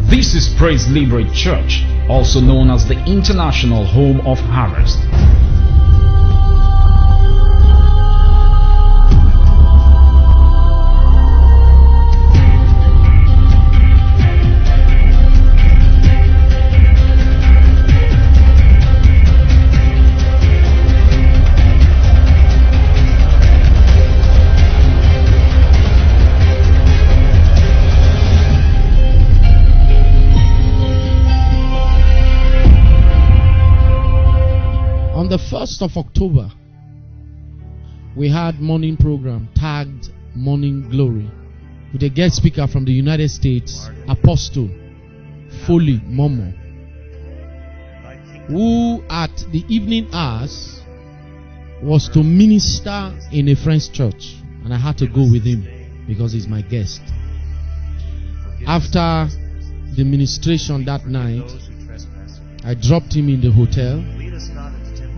This is Praise Liberate Church, also known as the International Home of Harvest. On the 1st of October, we had morning program tagged Morning Glory with a guest speaker from the United States, Apostle Foley Momo, who at the evening hours was to minister in a French church, and I had to go with him because he's my guest. After the ministration that night, I dropped him in the hotel.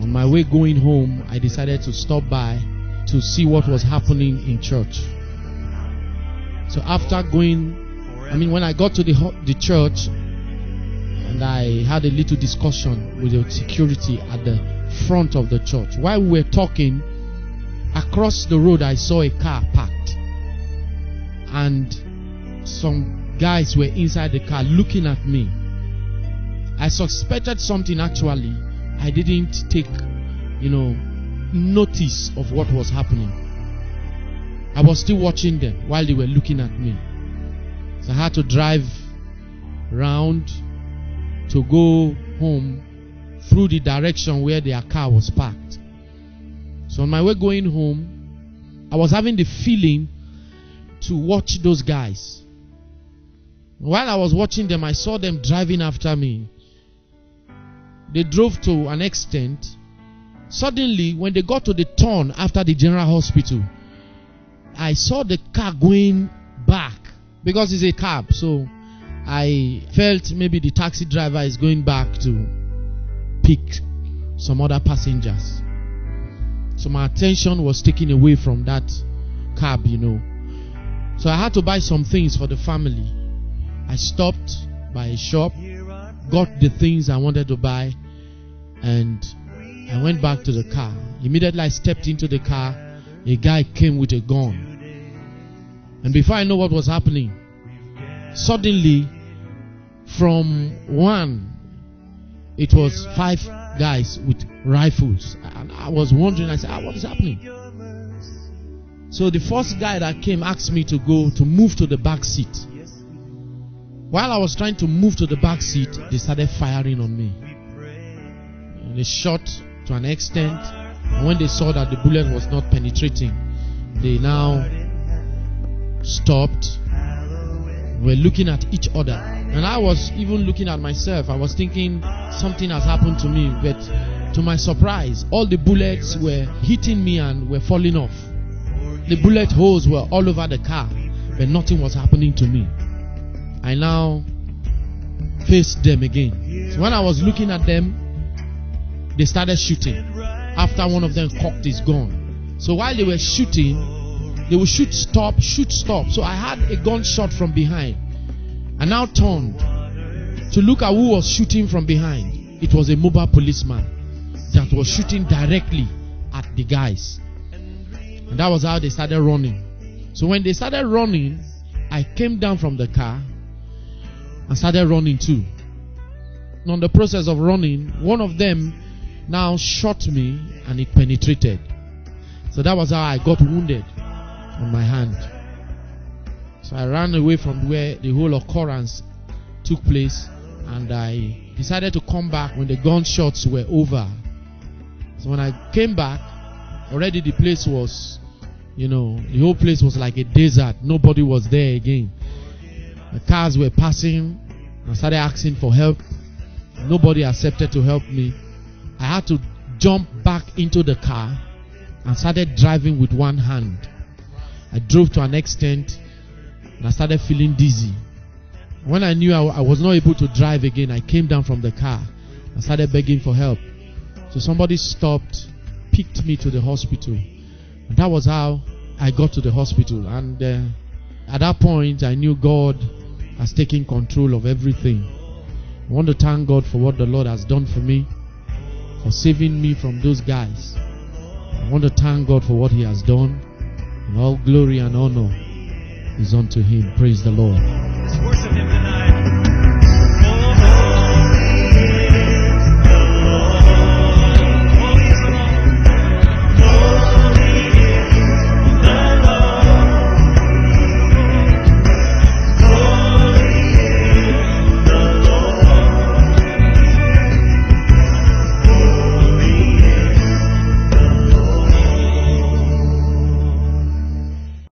On my way going home, I decided to stop by to see what was happening in church. So after when I got to the church, and I had a little discussion with the security at the front of the church. While we were talking, across the road I saw a car parked, and some guys were inside the car looking at me. I suspected something actually. I didn't take, notice of what was happening. I was still watching them while they were looking at me. So I had to drive round to go home through the direction where their car was parked. So on my way going home, I was having the feeling to watch those guys. While I was watching them, I saw them driving after me. They drove to an extent. Suddenly, when they got to the turn after the general hospital, I saw the car going back because it's a cab. So I felt maybe the taxi driver is going back to pick some other passengers. So my attention was taken away from that cab, So I had to buy some things for the family. I stopped by a shop, got the things I wanted to buy, and I went back to the car. Immediately I stepped into the car, a guy came with a gun. And before I know what was happening, suddenly from one, it was 5 guys with rifles. And I was wondering, I said, what is happening? So the first guy that came asked me to move to the back seat. While I was trying to move to the back seat, they started firing on me. And they shot to an extent. And when they saw that the bullet was not penetrating, they now stopped. We're looking at each other. And I was even looking at myself. I was thinking something has happened to me. But to my surprise, all the bullets were hitting me and were falling off. The bullet holes were all over the car, but nothing was happening to me. I now faced them again. So when I was looking at them, they started shooting. After one of them cocked his gun. So while they were shooting, they would shoot, stop. So I had a gunshot from behind. I now turned to look at who was shooting from behind. It was a mobile policeman that was shooting directly at the guys. And that was how they started running. So when they started running, I came down from the car and started running too. And on the process of running, one of them now shot me and it penetrated. So that was how I got wounded on my hand. So I ran away from where the whole occurrence took place, and I decided to come back when the gunshots were over. So when I came back, already the place was, the whole place was like a desert. Nobody was there again. The cars were passing. I started asking for help. Nobody accepted to help me. I had to jump back into the car and started driving with one hand. I drove to an extent and I started feeling dizzy. When I knew I was not able to drive again, I came down from the car and started begging for help. So somebody stopped, picked me to the hospital. And that was how I got to the hospital. And at that point, I knew God has taken control of everything. I want to thank God for what the Lord has done for me, for saving me from those guys. I want to thank God for what He has done, and all glory and honor is unto Him. Praise the Lord. Let's worship Him tonight.